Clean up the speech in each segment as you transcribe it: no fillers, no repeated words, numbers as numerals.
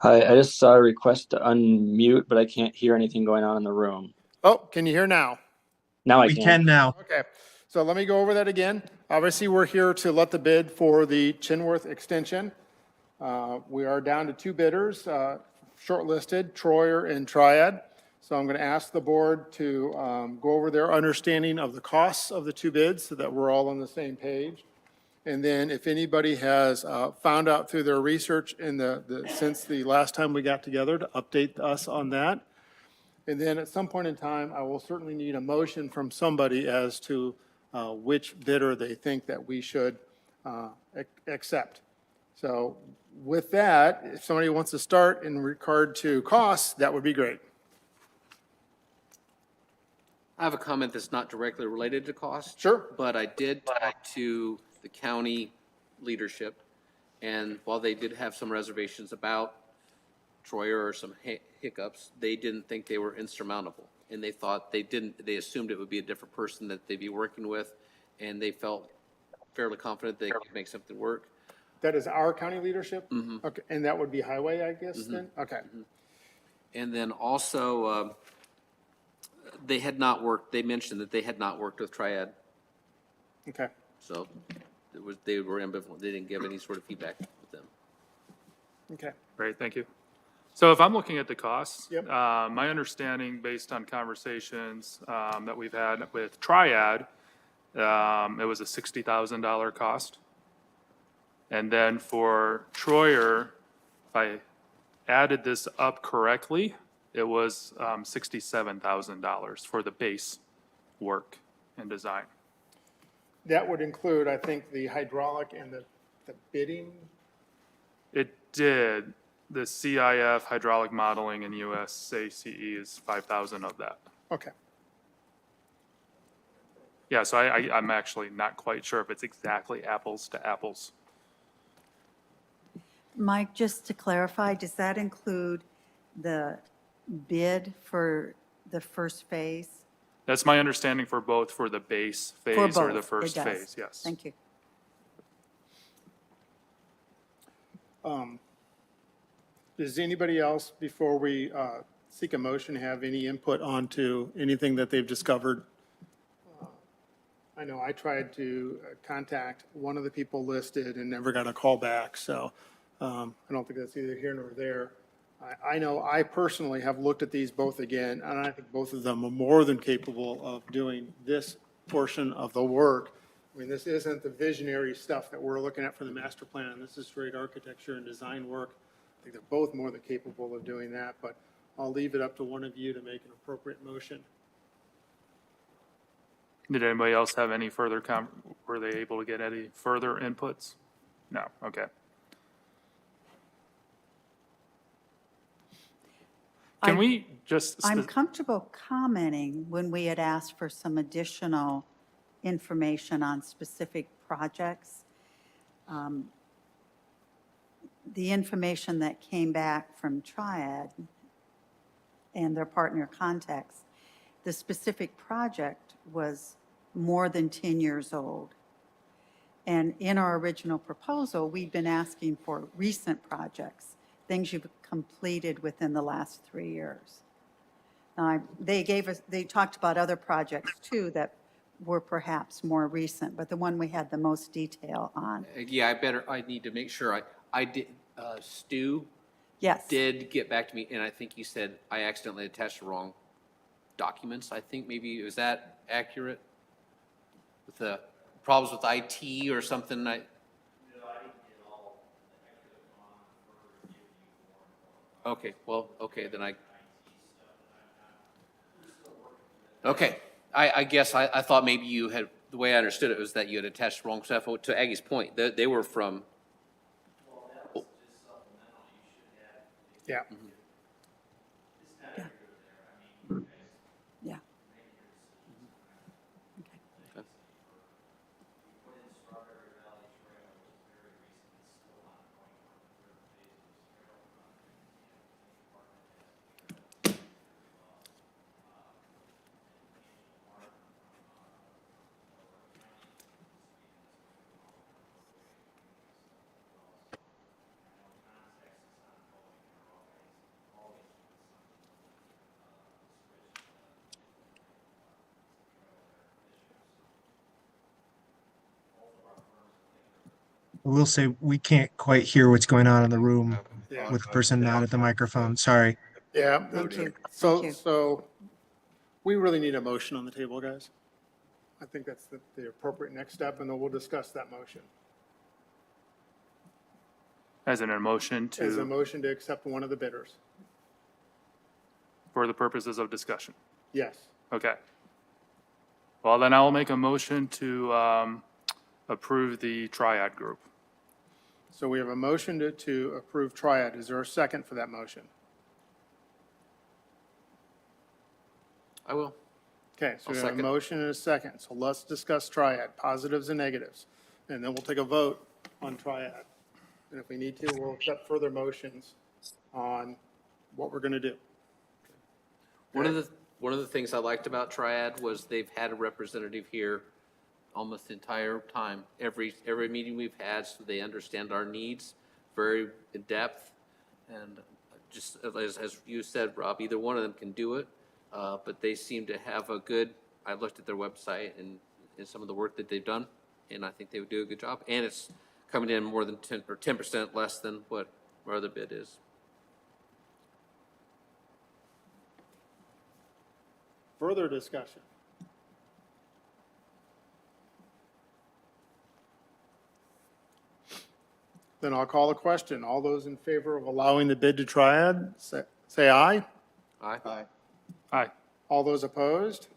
Hi, I just saw a request to unmute, but I can't hear anything going on in the room. Oh, can you hear now? Now I We can. can now. Okay, so let me go over that again. Obviously, we're here to let the bid for the Chinworth extension. We are down to two bidders, shortlisted, Troyer and Triad. So I'm going to ask the board to go over their understanding of the costs of the two bids so that we're all on the same page. And then if anybody has found out through their research since the last time we got together, to update us on that. And then at some point in time, I will certainly need a motion from somebody as to which bidder they think that we should accept. So with that, if somebody wants to start in regard to costs, that would be great. I have a comment that's not directly related to cost. Sure. But I did talk to the county leadership, and while they did have some reservations about Troyer or some hiccups, they didn't think they were insurmountable. And they thought they assumed it would be a different person that they'd be working with, and they felt fairly confident they could make something work. That is our county leadership? Okay, and that would be highway, I guess, then? Okay. And then also, they mentioned that they had not worked with Triad, Okay. so they were ambivalent. They didn't give any sort of feedback with them. Okay. Great, thank you. So if I'm looking at the costs, Yep. my understanding based on conversations that we've had with Triad, it was a $60,000 cost. And then for Troyer, if I added this up correctly, it was $67,000 for the base work and design. That would include, I think, the hydraulic and the bidding. It did. The CIF hydraulic modeling and USACE is 5,000 of that. Okay. Yeah, so I'm actually not quite sure if it's exactly apples to apples. Mike, just to clarify, does that include the bid for the first phase? That's my understanding for both, for the base For phase or the both, it first does. phase, yes. Thank you. Does anybody else, before we seek a motion, have any input onto anything that they've discovered? I know I tried to contact one of the people listed and never got a call back, so I don't think that's either here nor there. I know I personally have looked at these both again, and I think both of them are more than capable of doing this portion of the work. I mean, this isn't the visionary stuff that we're looking at for the master plan. This is straight architecture and design work. I think they're both more than capable of doing that, but I'll leave it up to one of you to make an appropriate motion. Did anybody else have any further, were they able to get any further inputs? No, okay. Can we just? I'm comfortable commenting when we had asked for some additional information on specific projects. The information that came back from Triad and their partner Context, the specific project was more than 10 years old. And in our original proposal, we've been asking for recent projects, things you've completed within the last 3 years. Now, they talked about other projects too that were perhaps more recent, but the one we had the most detail on. Yeah, I need to make sure I did, Stu Yes. did get back to me, and I think he said I accidentally attached the wrong documents. I think maybe, was that accurate? With the problems with IT or something? Okay, well, okay, then okay. I guess I thought maybe you had, the way I understood it was that you had attached the wrong stuff. To Aggie's point, they were from. Yeah. Yeah. I will say we can't quite hear what's going on in the room Yeah. with the person not at the microphone. Sorry. Yeah, Thank so, you. so we really need a motion on the table, guys. I think that's the appropriate next step, and then we'll discuss that motion. As an emotion As a to, motion to accept one of the bidders. for the purposes of discussion. Yes. Okay. Well, then I'll make a motion to approve the Triad Group. So we have a motion to approve Triad. Is there a second for that motion? I will. Okay, so I'll we have a second. motion and a second. So let's discuss Triad, positives and negatives. And then we'll take a vote on Triad. And if we need to, we'll accept further motions on what we're going to do. One of the things I liked about Triad was they've had a representative here almost the entire time. Every meeting we've had, so they understand our needs very in depth. And just as you said, Rob, either one of them can do it, but they seem to have a good, I looked at their website and some of the work that they've done, and I think they would do a good job. And it's coming in more than 10% less than what our other bid is. Further discussion. Then I'll call the question. All those in favor of allowing the bid to Triad, say aye. Aye. Aye. All those opposed?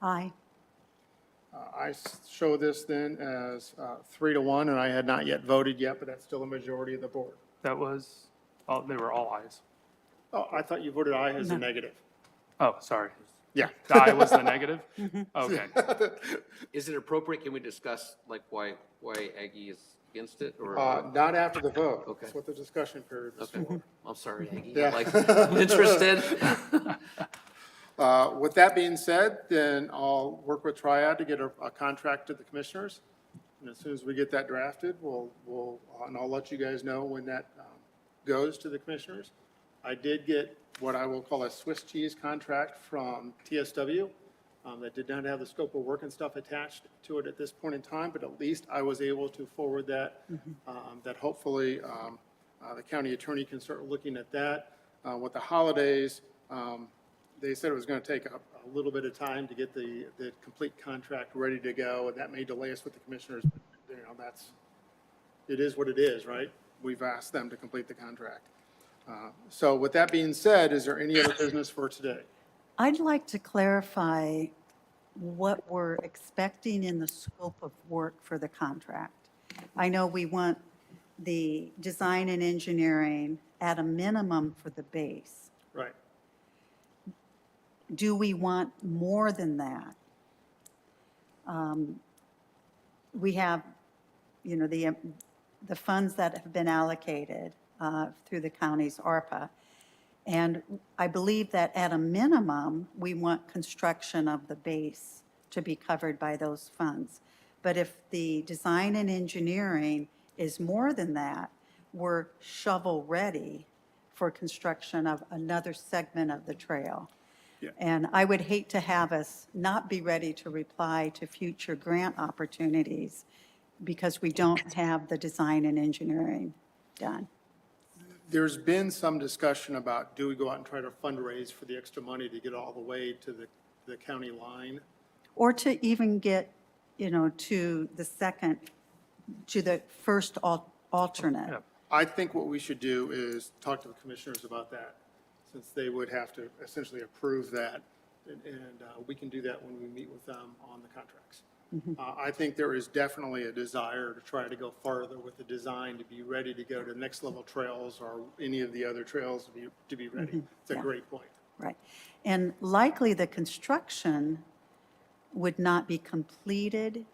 Aye. I show this then as 3-1, and I had not yet voted yet, but that's still a majority of the board. That was, they were all ayes. Oh, I thought you voted aye as a negative. Oh, sorry. Yeah. Aye was the negative? Okay. Is it appropriate, can we discuss like why Aggie is against it, or? Not after the vote. Okay. That's what the discussion period is Okay, for. I'm sorry, Aggie, Yeah. I'm interested. With that being said, then I'll work with Triad to get a contract to the commissioners. And as soon as we get that drafted, and I'll let you guys know when that goes to the commissioners. I did get what I will call a Swiss cheese contract from TSW that did not have the scope of work and stuff attached to it at this point in time, but at least I was able to forward that, that hopefully the county attorney can start looking at that. With the holidays, they said it was going to take a little bit of time to get the complete contract ready to go, and that may delay us with the commissioners. But, it is what it is, right? We've asked them to complete the contract. So with that being said, is there any other business for today? I'd like to clarify what we're expecting in the scope of work for the contract. I know we want the design and engineering at a minimum for the base. Right. Do we want more than that? We have, the funds that have been allocated through the county's ARPA. And I believe that at a minimum, we want construction of the base to be covered by those funds. But if the design and engineering is more than that, we're shovel-ready for construction of another segment of the trail. Yeah. And I would hate to have us not be ready to reply to future grant opportunities because we don't have the design and engineering done. There's been some discussion about, do we go out and try to fundraise for the extra money to get all the way to the county line? Or to even get, to the first alternate. Yeah. I think what we should do is talk to the commissioners about that, since they would have to essentially approve that. And we can do that when we meet with them on the contracts. I think there is definitely a desire to try to go farther with the design, to be ready to go to next level trails or any of the other trails to be ready. It's a Yeah. great point. Right. And likely the construction would not be completed,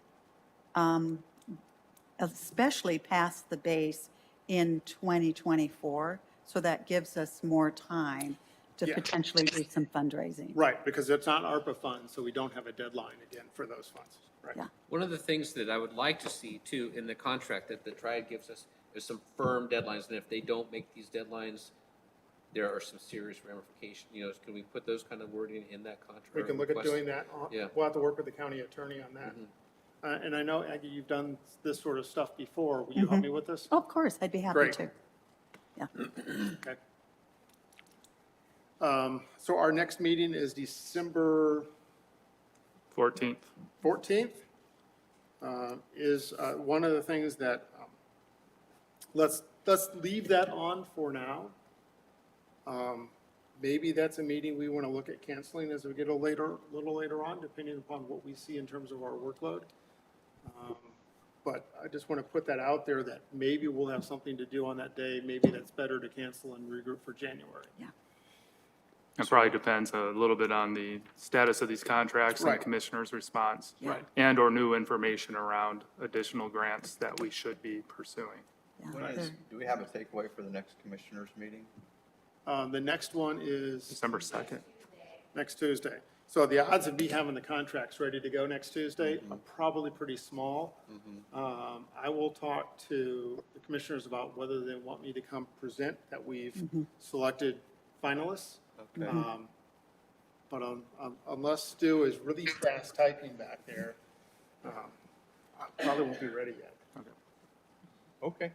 especially past the base in 2024. So that gives us more time to Yeah. potentially do some fundraising. Right, because it's not ARPA funds, so we don't have a deadline again for those funds. Right. Yeah. One of the things that I would like to see too in the contract that the Triad gives us is some firm deadlines, and if they don't make these deadlines, there are some serious ramifications. Can we put those kind of wording in that contract? We can look at doing that. Yeah. We'll have to work with the county attorney on that. And I know, Aggie, you've done this sort of stuff before. Will you help me with this? Oh, of course, I'd be happy Great. to. Yeah. Okay. So our next meeting is December 14th. 14th. Is one of the things that, let's leave that on for now. Maybe that's a meeting we want to look at canceling as we get a little later on, depending upon what we see in terms of our workload. But I just want to put that out there that maybe we'll have something to do on that day. Maybe that's better to cancel and regroup for January. Yeah. It probably depends a little bit on the status of these contracts and the Right. commissioner's response. Right. And/or new information around additional grants that we should be pursuing. Yeah, When they're- is, do we have a takeaway for the next commissioners meeting? The next one is December 2nd. next Tuesday. So the odds of me having the contracts ready to go next Tuesday are probably pretty small. I will talk to the commissioners about whether they want me to come present that we've selected finalists. Okay. But unless Stu is really fast typing back there, I probably won't be ready yet. Okay.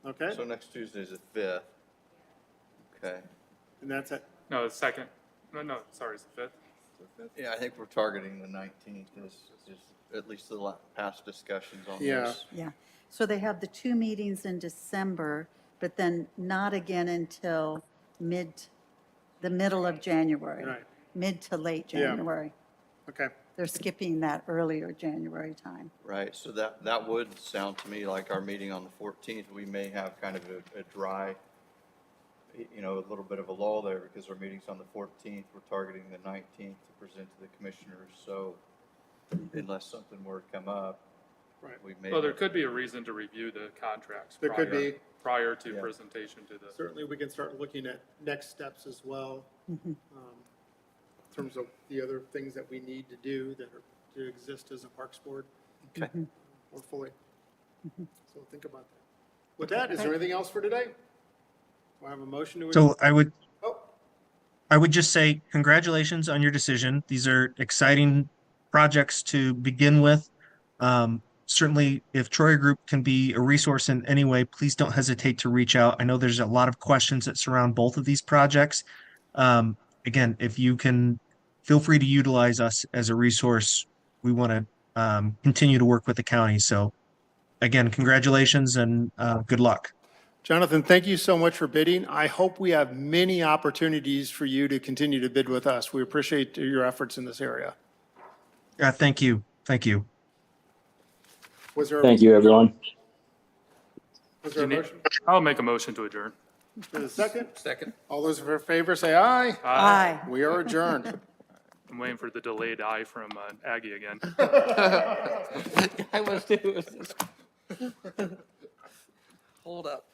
Okay? So next Tuesday is the 5th. Okay. And that's it. No, the 2nd. No, sorry, it's the 5th. Yeah, I think we're targeting the 19th, is at least the past discussions on Yeah. this. Yeah. So they have the 2 meetings in December, but then not again until the middle of January. Right. Mid to late Yeah. January. Okay. They're skipping that earlier January time. Right, so that would sound to me like our meeting on the 14th, we may have kind of a dry, a little bit of a lull there because our meeting's on the 14th. We're targeting the 19th to present to the commissioners, so unless something were to come up, Right. we may. Well, there could be a reason to review the contracts. There could prior- be. Prior to Yeah. presentation to the. Certainly, we can start looking at next steps as well, in terms of the other things that we need to do that are to exist as a Parks Board. Okay. More fully. So think about that. With that, is there anything else for today? Do I have a motion to? So I would Oh, just say congratulations on your decision. These are exciting projects to begin with. Certainly, if Troy Group can be a resource in any way, please don't hesitate to reach out. I know there's a lot of questions that surround both of these projects. Again, if you can, feel free to utilize us as a resource. We want to continue to work with the county. So again, congratulations and good luck. Jonathan, thank you so much for bidding. I hope we have many opportunities for you to continue to bid with us. We appreciate your efforts in this area. Thank you. Thank you. Was there? Thank you, everyone. Was there a motion? I'll make a motion to adjourn. For the second? Second? All those in favor say aye. Aye. We are adjourned. I'm waiting for the delayed eye from Aggie again. I was too. Hold up.